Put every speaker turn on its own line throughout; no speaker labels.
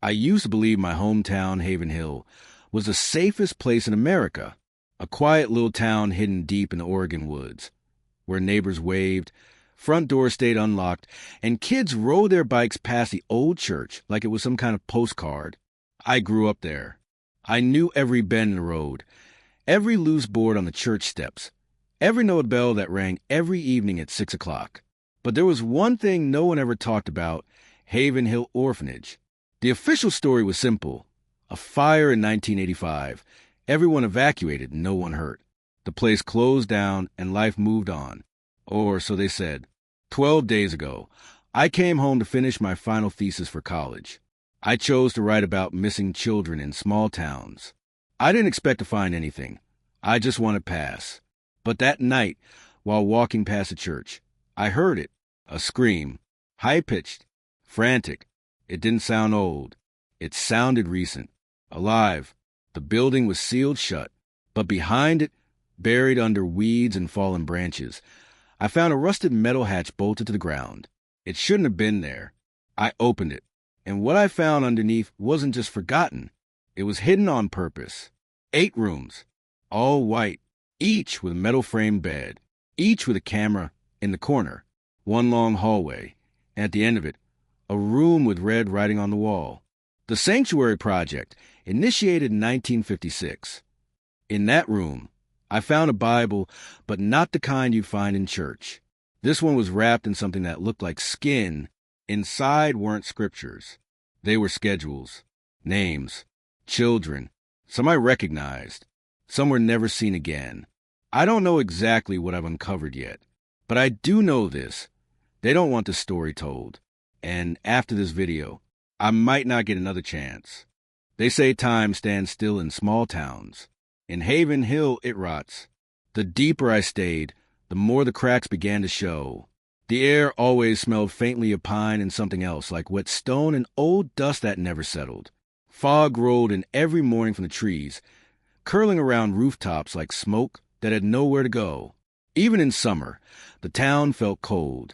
I used to believe my hometown, Haven Hill, was the safest place in America, a quiet little town hidden deep in the Oregon woods, where neighbors waved, front doors stayed unlocked, and kids rode their bikes past the old church like it was some kind of postcard. I grew up there. I knew every bend in the road, every loose board on the church steps, every note bell that rang every evening at 6 o'clock. But there was one thing no one ever talked about: Haven Hill Orphanage. The official story was simple. A fire in 1985. Everyone evacuated, no one hurt. The place closed down and life moved on. Or so they said. 12 days ago, I came home to finish my final thesis for college. I chose to write about missing children in small towns. I didn't expect to find anything. I just wanted pass. But that night, while walking past the church, I heard it. A scream. High-pitched. Frantic. It didn't sound old. It sounded recent. Alive. The building was sealed shut. But behind it, buried under weeds and fallen branches, I found a rusted metal hatch bolted to the ground. It shouldn't have been there. I opened it, and what I found underneath wasn't just forgotten. It was hidden on purpose. 8 rooms, all white, each with a metal-framed bed, each with a camera in the corner, one long hallway, and at the end of it, a room with red writing on the wall. The Sanctuary Project, initiated in 1956. In that room, I found a Bible, but not the kind you'd find in church. This one was wrapped in something that looked like skin. Inside weren't scriptures. They were schedules, names, children. Some I recognized. Some were never seen again. I don't know exactly what I've uncovered yet, but I do know this. They don't want the story told. And after this video, I might not get another chance. They say time stands still in small towns. In Haven Hill, it rots. The deeper I stayed, the more the cracks began to show. The air always smelled faintly of pine and something else, like wet stone and old dust that never settled. Fog rolled in every morning from the trees, curling around rooftops like smoke that had nowhere to go. Even in summer, the town felt cold,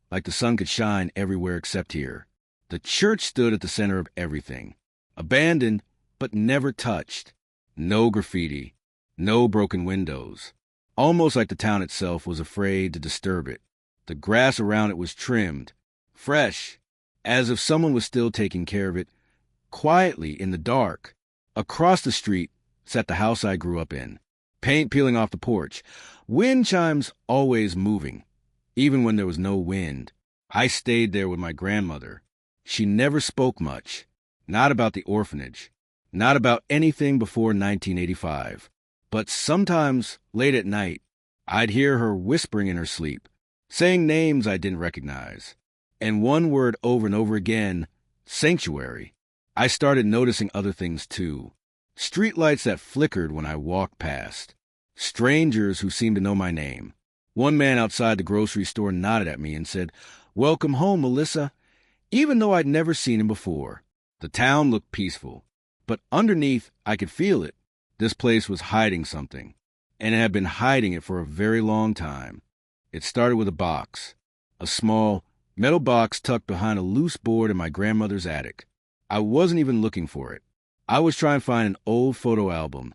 like the sun could shine everywhere except here. The church stood at the center of everything, abandoned but never touched. No graffiti, no broken windows. Almost like the town itself was afraid to disturb it. The grass around it was trimmed, fresh, as if someone was still taking care of it, quietly in the dark. Across the street sat the house I grew up in, paint peeling off the porch, wind chimes always moving, even when there was no wind. I stayed there with my grandmother. She never spoke much, not about the orphanage, not about anything before 1985. But sometimes, late at night, I'd hear her whispering in her sleep, saying names I didn't recognize. And one word over and over again, sanctuary. I started noticing other things too. Streetlights that flickered when I walked past. Strangers who seemed to know my name. One man outside the grocery store nodded at me and said, "Welcome home, Melissa," even though I'd never seen him before. The town looked peaceful, but underneath I could feel it. This place was hiding something, and it had been hiding it for a very long time. It started with a box, a small metal box tucked behind a loose board in my grandmother's attic. I wasn't even looking for it. I was trying to find an old photo album,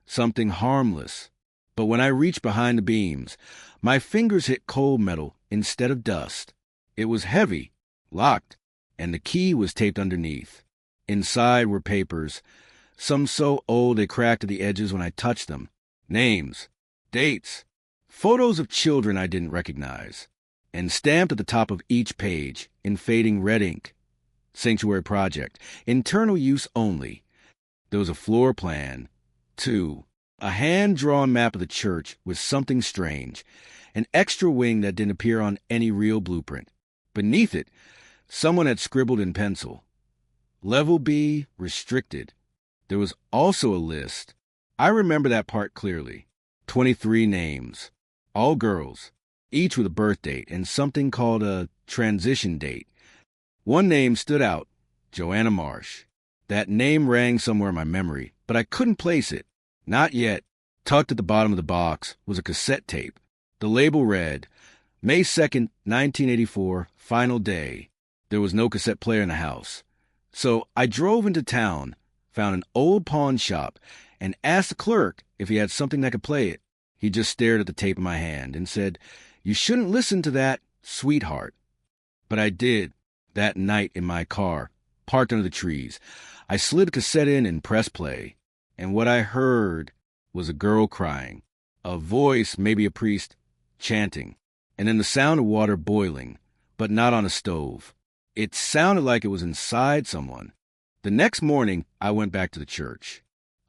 something harmless. But when I reached behind the beams, my fingers hit cold metal instead of dust. It was heavy, locked, and the key was taped underneath. Inside were papers, some so old they cracked at the edges when I touched them. Names, dates, photos of children I didn't recognize. And stamped at the top of each page, in fading red ink, Sanctuary Project, internal use only. There was a floor plan, too. A hand-drawn map of the church with something strange, an extra wing that didn't appear on any real blueprint. Beneath it, someone had scribbled in pencil, Level B, restricted. There was also a list. I remember that part clearly. 23 names, all girls, each with a birth date and something called a transition date. One name stood out, Joanna Marsh. That name rang somewhere in my memory, but I couldn't place it. Not yet. Tucked at the bottom of the box was a cassette tape. The label read, May 2nd, 1984, final day. There was no cassette player in the house. So I drove into town, found an old pawn shop, and asked the clerk if he had something that could play it. He just stared at the tape in my hand and said, "You shouldn't listen to that, sweetheart." But I did, that night in my car, parked under the trees. I slid a cassette in and pressed play. And what I heard was a girl crying, a voice, maybe a priest, chanting, and then the sound of water boiling, but not on a stove. It sounded like it was inside someone. The next morning, I went back to the church.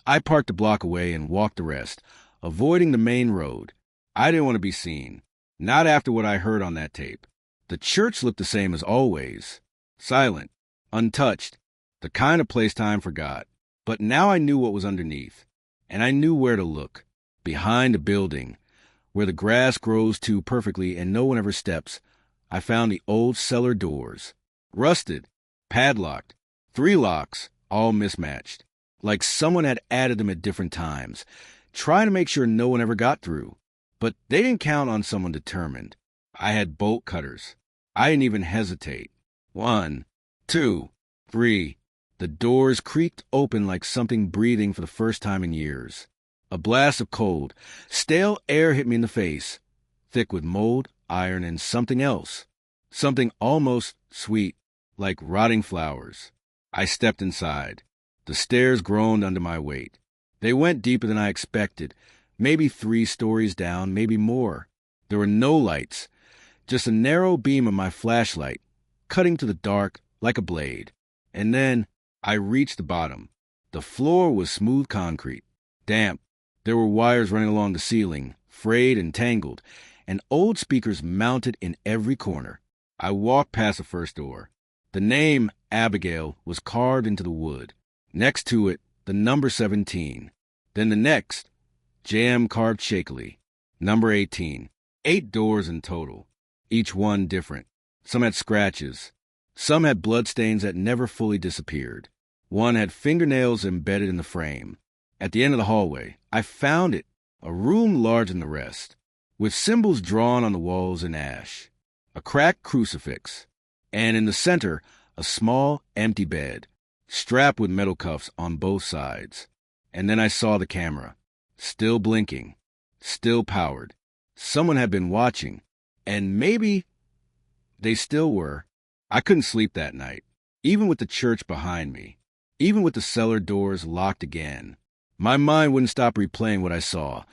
I parked a block away and walked the rest, avoiding the main road. I didn't want to be seen, not after what I heard on that tape. The church looked the same as always, silent, untouched, the kind of place time forgot. But now I knew what was underneath, and I knew where to look. Behind a building, where the grass grows too perfectly and no one ever steps, I found the old cellar doors. Rusted, padlocked, 3 locks, all mismatched, like someone had added them at different times, trying to make sure no one ever got through. But they didn't count on someone determined. I had bolt cutters. I didn't even hesitate. 1, 2, 3. The doors creaked open like something breathing for the first time in years. A blast of cold, stale air hit me in the face, thick with mold, iron, and something else. Something almost sweet, like rotting flowers. I stepped inside. The stairs groaned under my weight. They went deeper than I expected, maybe 3 stories down, maybe more. There were no lights, just a narrow beam of my flashlight, cutting to the dark like a blade. And then I reached the bottom. The floor was smooth concrete, damp. There were wires running along the ceiling, frayed and tangled, and old speakers mounted in every corner. I walked past the first door. The name Abigail was carved into the wood. Next to it, the number 17. Then the next, jam carved shakily, number 18. 8 doors in total, each one different. Some had scratches. Some had bloodstains that never fully disappeared. One had fingernails embedded in the frame. At the end of the hallway, I found it, a room larger than the rest, with symbols drawn on the walls in ash. A cracked crucifix, and in the center, a small, empty bed, strapped with metal cuffs on both sides. And then I saw the camera, still blinking, still powered. Someone had been watching, and maybe they still were. I couldn't sleep that night, even with the church behind me, even with the cellar doors locked again. My mind wouldn't stop replaying what I saw.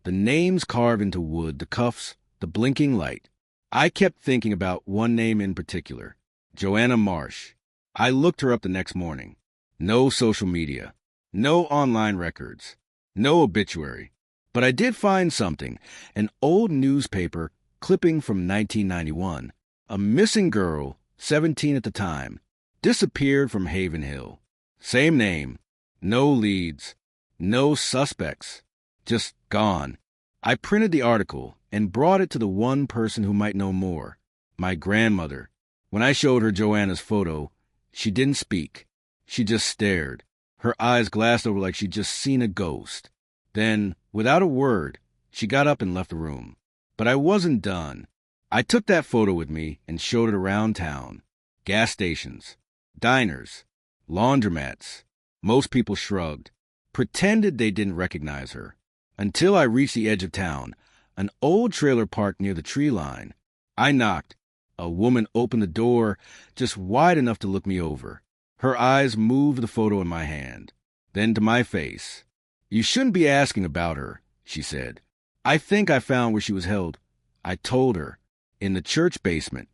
The names carved into wood, the cuffs, the blinking light. I kept thinking about one name in particular, Joanna Marsh. I looked her up the next morning. No social media, no online records, no obituary. But I did find something, an old newspaper clipping from 1991. A missing girl, 17 at the time, disappeared from Haven Hill. Same name, no leads, no suspects, just gone. I printed the article and brought it to the one person who might know more, my grandmother. When I showed her Joanna's photo, she didn't speak. She just stared, her eyes glassed over like she'd just seen a ghost. Then, without a word, she got up and left the room. But I wasn't done. I took that photo with me and showed it around town. Gas stations, diners, laundromats. Most people shrugged, pretended they didn't recognize her. Until I reached the edge of town, an old trailer parked near the tree line. I knocked. A woman opened the door just wide enough to look me over. Her eyes moved the photo in my hand, then to my face. "You shouldn't be asking about her," she said. "I think I found where she was held." I told her, in the church basement.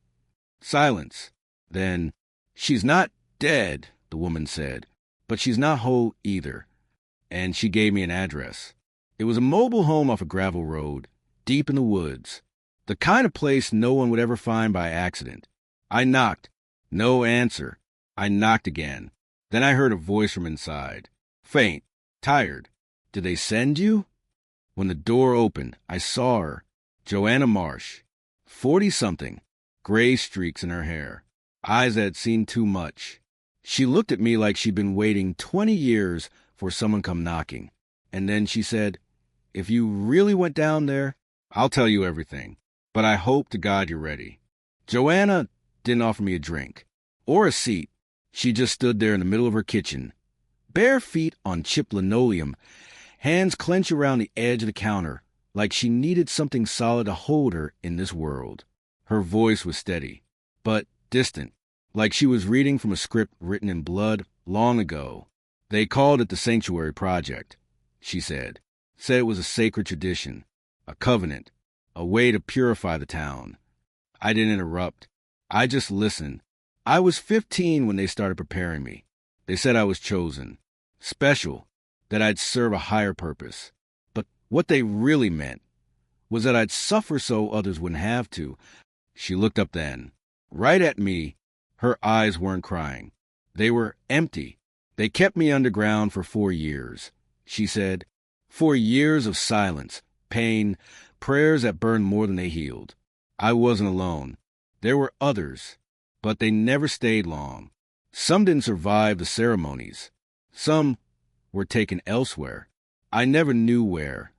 Silence. Then, "She's not dead," the woman said, "but she's not whole either." And she gave me an address. It was a mobile home off a gravel road, deep in the woods, the kind of place no one would ever find by accident. I knocked. No answer. I knocked again. Then I heard a voice from inside. Faint, tired. "Did they send you?" When the door opened, I saw her, Joanna Marsh, 40-something, gray streaks in her hair, eyes that had seen too much. She looked at me like she'd been waiting 20 years for someone come knocking. And then she said, "If you really went down there, I'll tell you everything. But I hope to God you're ready." Joanna didn't offer me a drink or a seat. She just stood there in the middle of her kitchen, bare feet on chipped linoleum, hands clenched around the edge of the counter, like she needed something solid to hold her in this world. Her voice was steady, but distant, like she was reading from a script written in blood long ago. They called it the Sanctuary Project, she said. Said it was a sacred tradition, a covenant, a way to purify the town. I didn't interrupt. I just listened. I was 15 when they started preparing me. They said I was chosen, special, that I'd serve a higher purpose. But what they really meant was that I'd suffer so others wouldn't have to. She looked up then, right at me. Her eyes weren't crying. They were empty. They kept me underground for 4 years, she said. 4 years of silence, pain, prayers that burned more than they healed. I wasn't alone. There were others, but they never stayed long. Some didn't survive the ceremonies. Some were taken elsewhere. I never knew where.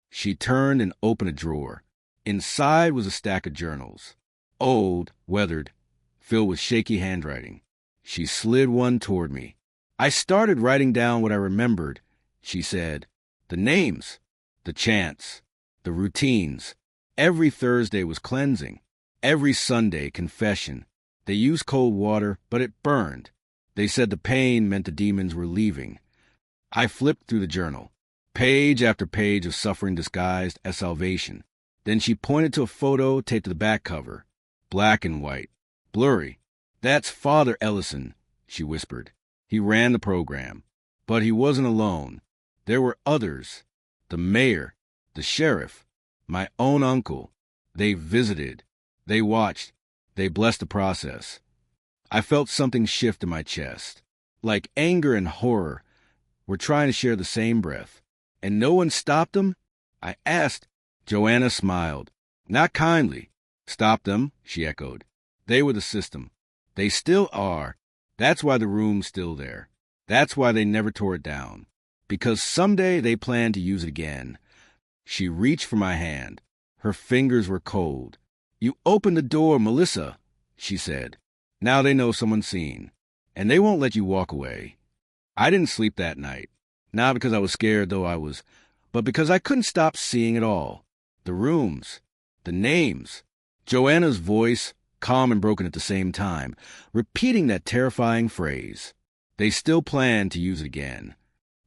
She turned and opened a drawer. Inside was a stack of journals, old, weathered, filled with shaky handwriting. She slid one toward me. I started writing down what I remembered, she said. The names, the chants, the routines. Every Thursday was cleansing. Every Sunday, confession. They used cold water, but it burned. They said the pain meant the demons were leaving. I flipped through the journal, page after page of suffering disguised as salvation. Then she pointed to a photo taped to the back cover, black and white, blurry. That's Father Ellison, she whispered. He ran the program. But he wasn't alone. There were others. The mayor, the sheriff, my own uncle. They visited. They watched. They blessed the process. I felt something shift in my chest. Like anger and horror were trying to share the same breath. And no one stopped them? I asked. Joanna smiled. Not kindly. Stop them, she echoed. They were the system. They still are. That's why the room's still there. That's why they never tore it down. Because someday they plan to use it again. She reached for my hand. Her fingers were cold. You opened the door, Melissa, she said. Now they know someone's seen. And they won't let you walk away. I didn't sleep that night. Not because I was scared, but because I couldn't stop seeing it all. The rooms. The names. Joanna's voice, calm and broken at the same time, repeating that terrifying phrase. They still planned to use it again.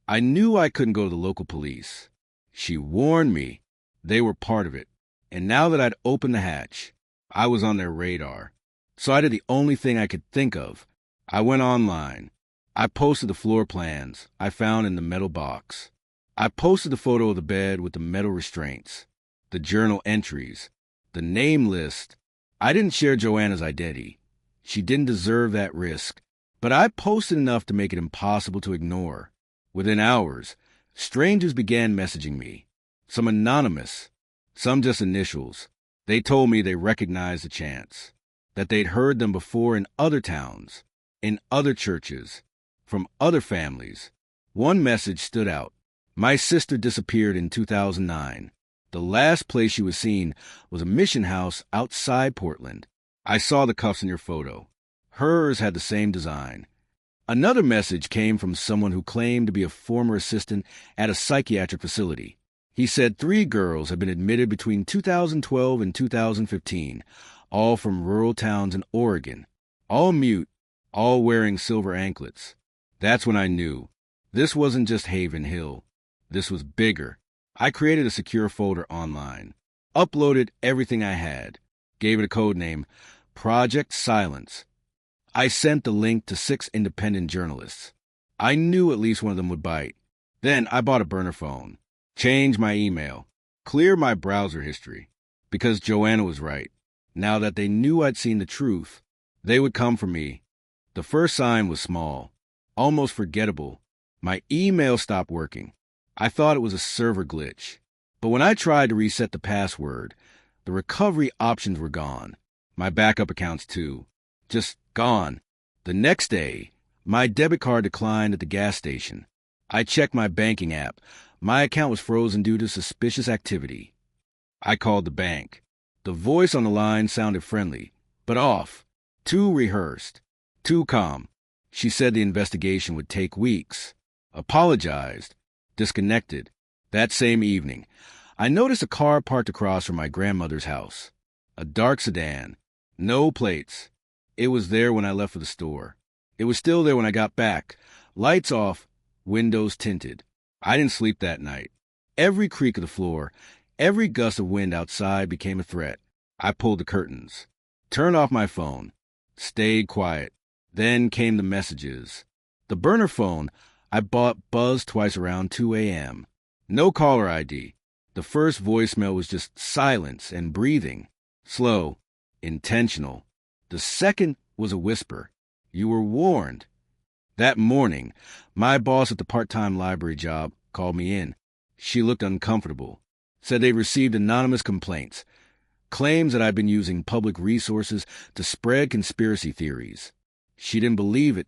I knew I couldn't go to the local police. She warned me. They were part of it. And now that I'd opened the hatch, I was on their radar. So I did the only thing I could think of. I went online. I posted the floor plans I found in the metal box. I posted the photo of the bed with the metal restraints, the journal entries, the name list. I didn't share Joanna's identity. She didn't deserve that risk. But I posted enough to make it impossible to ignore. Within hours, strangers began messaging me. Some anonymous, some just initials. They told me they recognized the chants, that they'd heard them before in other towns, in other churches, from other families. One message stood out. My sister disappeared in 2009. The last place she was seen was a mission house outside Portland. I saw the cuffs in your photo. Hers had the same design. Another message came from someone who claimed to be a former assistant at a psychiatric facility. He said 3 girls had been admitted between 2012 and 2015, all from rural towns in Oregon, all mute, all wearing silver anklets. That's when I knew. This wasn't just Haven Hill. This was bigger. I created a secure folder online, uploaded everything I had, gave it a code name, Project Silence. I sent the link to 6 independent journalists. I knew at least one of them would bite. Then I bought a burner phone, changed my email, cleared my browser history, because Joanna was right. Now that they knew I'd seen the truth, they would come for me. The first sign was small, almost forgettable. My email stopped working. I thought it was a server glitch. But when I tried to reset the password, the recovery options were gone. My backup accounts too. Just gone. The next day, my debit card declined at the gas station. I checked my banking app. My account was frozen due to suspicious activity. I called the bank. The voice on the line sounded friendly, but off. Too rehearsed. Too calm. She said the investigation would take weeks. Apologized. Disconnected. That same evening, I noticed a car parked across from my grandmother's house. A dark sedan. No plates. It was there when I left for the store. It was still there when I got back. Lights off, windows tinted. I didn't sleep that night. Every creak of the floor, every gust of wind outside became a threat. I pulled the curtains. Turned off my phone. Stayed quiet. Then came the messages. The burner phone I bought buzzed twice around 2 a.m. No caller ID. The first voicemail was just silence and breathing. Slow. Intentional. The second was a whisper. You were warned. That morning, my boss at the part-time library job called me in. She looked uncomfortable. Said they received anonymous complaints. Claims that I'd been using public resources to spread conspiracy theories. She didn't believe it,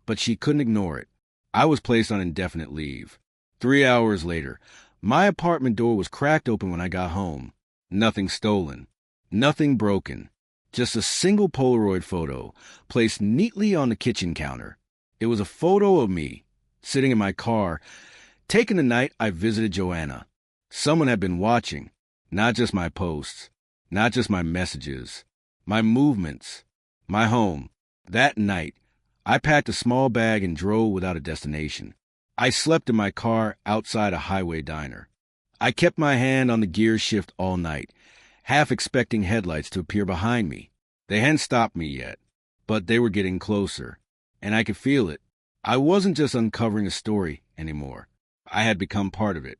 but she couldn't ignore it. I was placed on indefinite leave. 3 hours later, my apartment door was cracked open when I got home. Nothing stolen. Nothing broken. Just a single Polaroid photo placed neatly on the kitchen counter. It was a photo of me, sitting in my car, taken the night I visited Joanna. Someone had been watching, not just my posts, not just my messages, my movements, my home. That night, I packed a small bag and drove without a destination. I slept in my car outside a highway diner. I kept my hand on the gear shift all night, half expecting headlights to appear behind me. They hadn't stopped me yet, but they were getting closer, and I could feel it. I wasn't just uncovering a story anymore. I had become part of it.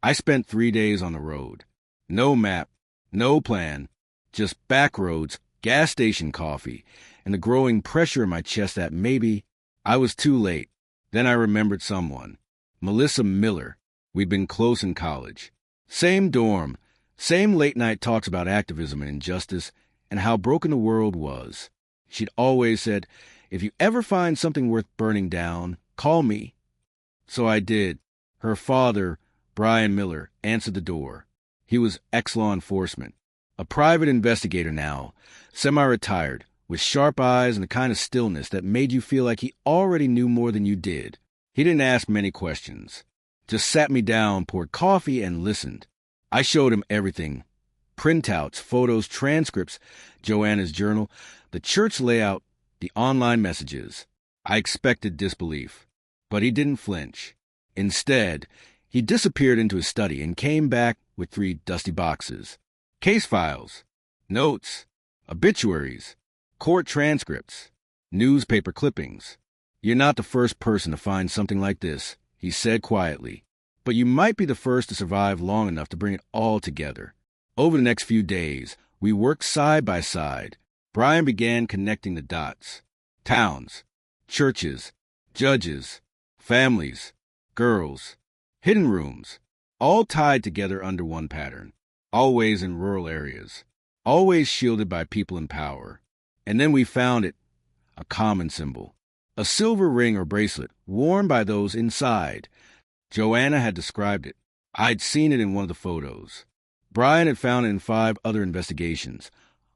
I spent 3 days on the road. No map, no plan, just back roads, gas station coffee, and the growing pressure in my chest that maybe I was too late. Then I remembered someone. Melissa Miller. We'd been close in college. Same dorm, same late-night talks about activism and injustice and how broken the world was. She'd always said, if you ever find something worth burning down, call me. So I did. Her father, Brian Miller, answered the door. He was ex-law enforcement, a private investigator now, semi-retired, with sharp eyes and the kind of stillness that made you feel like he already knew more than you did. He didn't ask many questions. Just sat me down, poured coffee, and listened. I showed him everything. Printouts, photos, transcripts, Joanna's journal, the church layout, the online messages. I expected disbelief, but he didn't flinch. Instead, he disappeared into his study and came back with 3 dusty boxes. Case files, notes, obituaries, court transcripts, newspaper clippings. You're not the first person to find something like this, he said quietly, but you might be the first to survive long enough to bring it all together. Over the next few days, we worked side by side. Brian began connecting the dots. Towns, churches, judges, families, girls, hidden rooms, all tied together under one pattern, always in rural areas, always shielded by people in power. And then we found it, a common symbol, a silver ring or bracelet worn by those inside. Joanna had described it. I'd seen it in one of the photos. Brian had found it in 5 other investigations,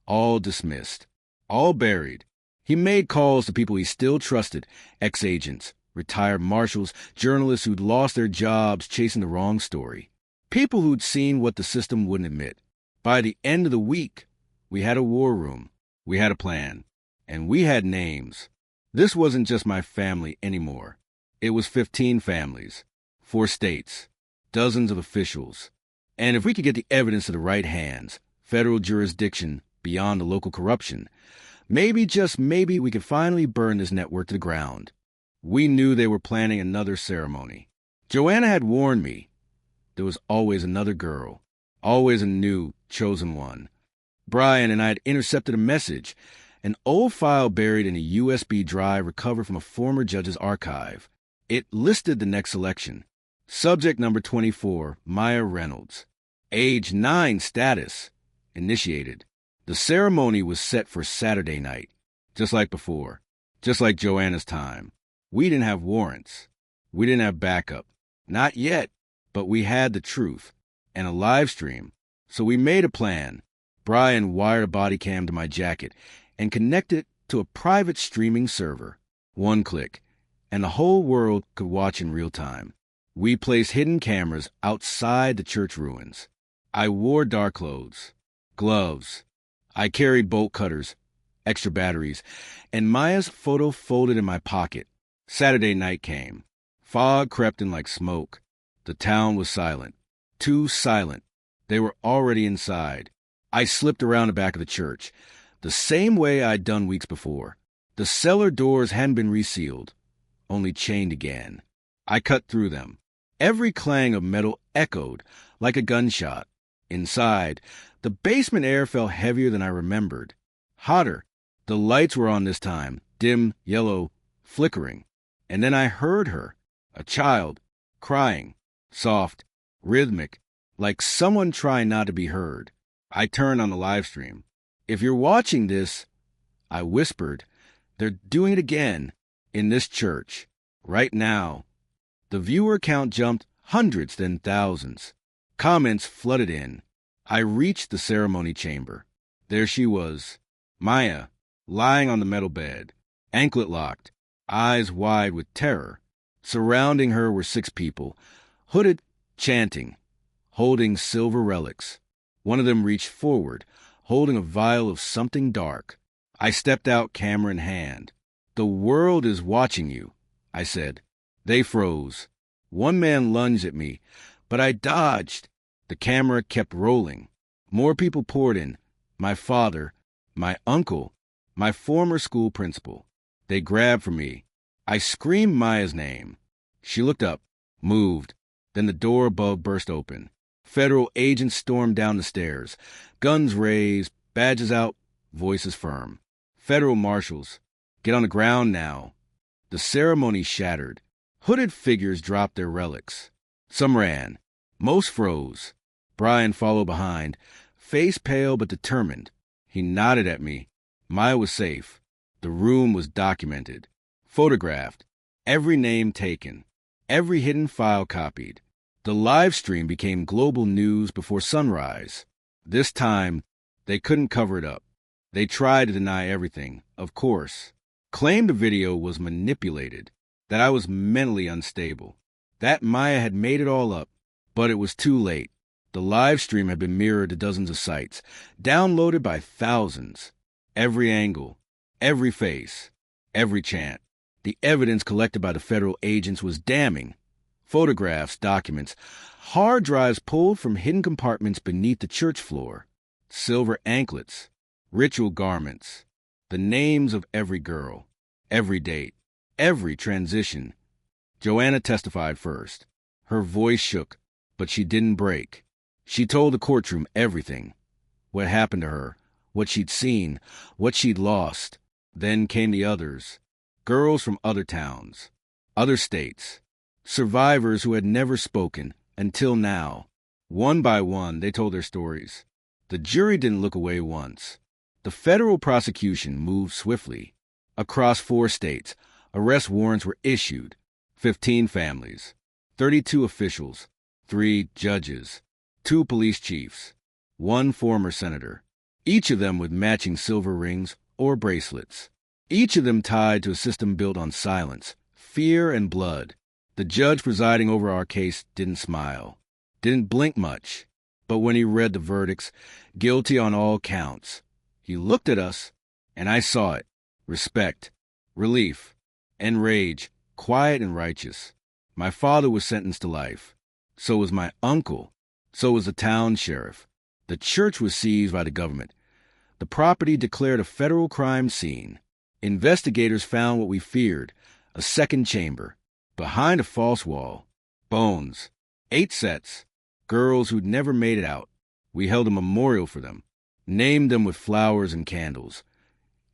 all dismissed, all buried. He made calls to people he still trusted, ex-agents, retired marshals, journalists who'd lost their jobs chasing the wrong story, people who'd seen what the system wouldn't admit. By the end of the week, we had a war room, we had a plan, and we had names. This wasn't just my family anymore. It was 15 families, 4 states, dozens of officials. And if we could get the evidence to the right hands, federal jurisdiction beyond the local corruption, maybe, just maybe, we could finally burn this network to the ground. We knew they were planning another ceremony. Joanna had warned me. There was always another girl, always a new, chosen one. Brian and I had intercepted a message, an old file buried in a USB drive recovered from a former judge's archive. It listed the next selection. Subject number 24, Maya Reynolds. Age 9 status. Initiated. The ceremony was set for Saturday night, just like before, just like Joanna's time. We didn't have warrants. We didn't have backup. Not yet, but we had the truth and a live stream. So we made a plan. Brian wired a body cam to my jacket and connected it to a private streaming server. One click, and the whole world could watch in real time. We placed hidden cameras outside the church ruins. I wore dark clothes, gloves. I carried bolt cutters, extra batteries, and Maya's photo folded in my pocket. Saturday night came. Fog crept in like smoke. The town was silent. Too silent. They were already inside. I slipped around the back of the church, the same way I'd done weeks before. The cellar doors hadn't been resealed, only chained again. I cut through them. Every clang of metal echoed like a gunshot. Inside, the basement air felt heavier than I remembered. Hotter. The lights were on this time, dim, yellow, flickering. And then I heard her, a child, crying, soft, rhythmic, like someone trying not to be heard. I turned on the live stream. If you're watching this, I whispered, they're doing it again, in this church, right now. The viewer count jumped hundreds, then thousands. Comments flooded in. I reached the ceremony chamber. There she was, Maya, lying on the metal bed, anklet locked, eyes wide with terror. Surrounding her were 6 people, hooded, chanting, holding silver relics. One of them reached forward, holding a vial of something dark. I stepped out, camera in hand. "The world is watching you," I said. They froze. One man lunged at me, but I dodged. The camera kept rolling. More people poured in. My father, my uncle, my former school principal. They grabbed for me. I screamed Maya's name. She looked up, moved. Then the door above burst open. Federal agents stormed down the stairs. Guns raised, badges out, voices firm. Federal marshals, get on the ground now. The ceremony shattered. Hooded figures dropped their relics. Some ran. Most froze. Brian followed behind, face pale but determined. He nodded at me. Maya was safe. The room was documented, photographed, every name taken, every hidden file copied. The live stream became global news before sunrise. This time, they couldn't cover it up. They tried to deny everything, of course. Claimed the video was manipulated, that I was mentally unstable, that Maya had made it all up. But it was too late. The live stream had been mirrored to dozens of sites, downloaded by thousands. Every angle, every face, every chant. The evidence collected by the federal agents was damning. Photographs, documents, hard drives pulled from hidden compartments beneath the church floor. Silver anklets, ritual garments, the names of every girl, every date, every transition. Joanna testified first. Her voice shook, but she didn't break. She told the courtroom everything. What happened to her, what she'd seen, what she'd lost. Then came the others. Girls from other towns, other states. Survivors who had never spoken until now. One by one, they told their stories. The jury didn't look away once. The federal prosecution moved swiftly. Across 4 states, arrest warrants were issued. 15 families, 32 officials, 3 judges, 2 police chiefs, 1 former senator, each of them with matching silver rings or bracelets, each of them tied to a system built on silence, fear, and blood. The judge presiding over our case didn't smile, didn't blink much, but when he read the verdicts, guilty on all counts, he looked at us, and I saw it. Respect, relief, and rage, quiet and righteous. My father was sentenced to life. So was my uncle. So was the town sheriff. The church was seized by the government. The property declared a federal crime scene. Investigators found what we feared, a second chamber. Behind a false wall. Bones. 8 sets. Girls who'd never made it out. We held a memorial for them. Named them with flowers and candles.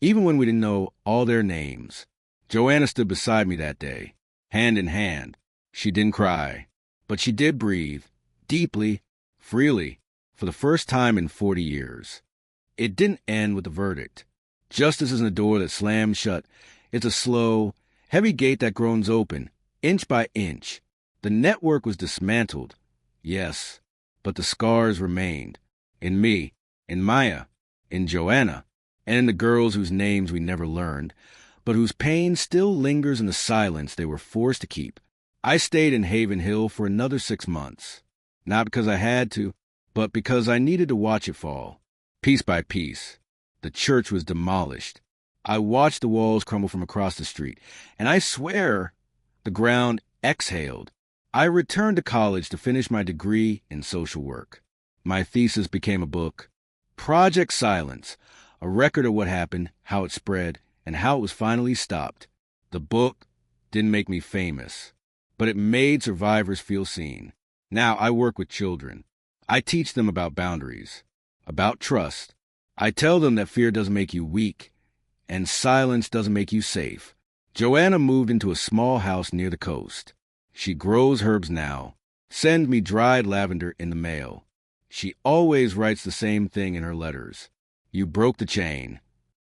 Even when we didn't know all their names. Joanna stood beside me that day, hand in hand. She didn't cry, but she did breathe, deeply, freely, for the first time in 40 years. It didn't end with the verdict. Justice isn't a door that slams shut. It's a slow, heavy gate that groans open, inch by inch. The network was dismantled, yes, but the scars remained. In me, in Maya, in Joanna, and in the girls whose names we never learned. but whose pain still lingers in the silence they were forced to keep. I stayed in Haven Hill for another 6 months, not because I had to, but because I needed to watch it fall. Piece by piece, the church was demolished. I watched the walls crumble from across the street, and I swear the ground exhaled. I returned to college to finish my degree in social work. My thesis became a book, Project Silence, a record of what happened, how it spread, and how it was finally stopped. The book didn't make me famous, but it made survivors feel seen. Now I work with children. I teach them about boundaries, about trust. I tell them that fear doesn't make you weak, and silence doesn't make you safe. Joanna moved into a small house near the coast. She grows herbs now, sends me dried lavender in the mail. She always writes the same thing in her letters. You broke the chain.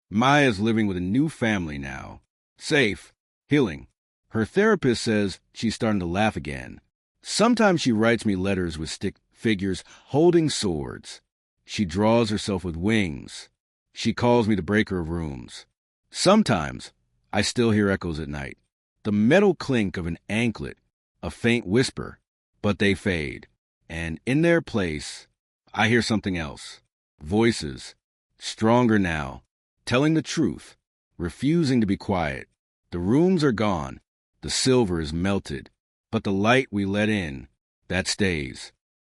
Maya's living with a new family now. Safe, healing. Her therapist says she's starting to laugh again. Sometimes she writes me letters with stick figures holding swords. She draws herself with wings. She calls me the breaker of rooms. Sometimes I still hear echoes at night. The metal clink of an anklet, a faint whisper, but they fade. And in their place, I hear something else. Voices, stronger now, telling the truth, refusing to be quiet. The rooms are gone. The silver is melted. But the light we let in, that stays.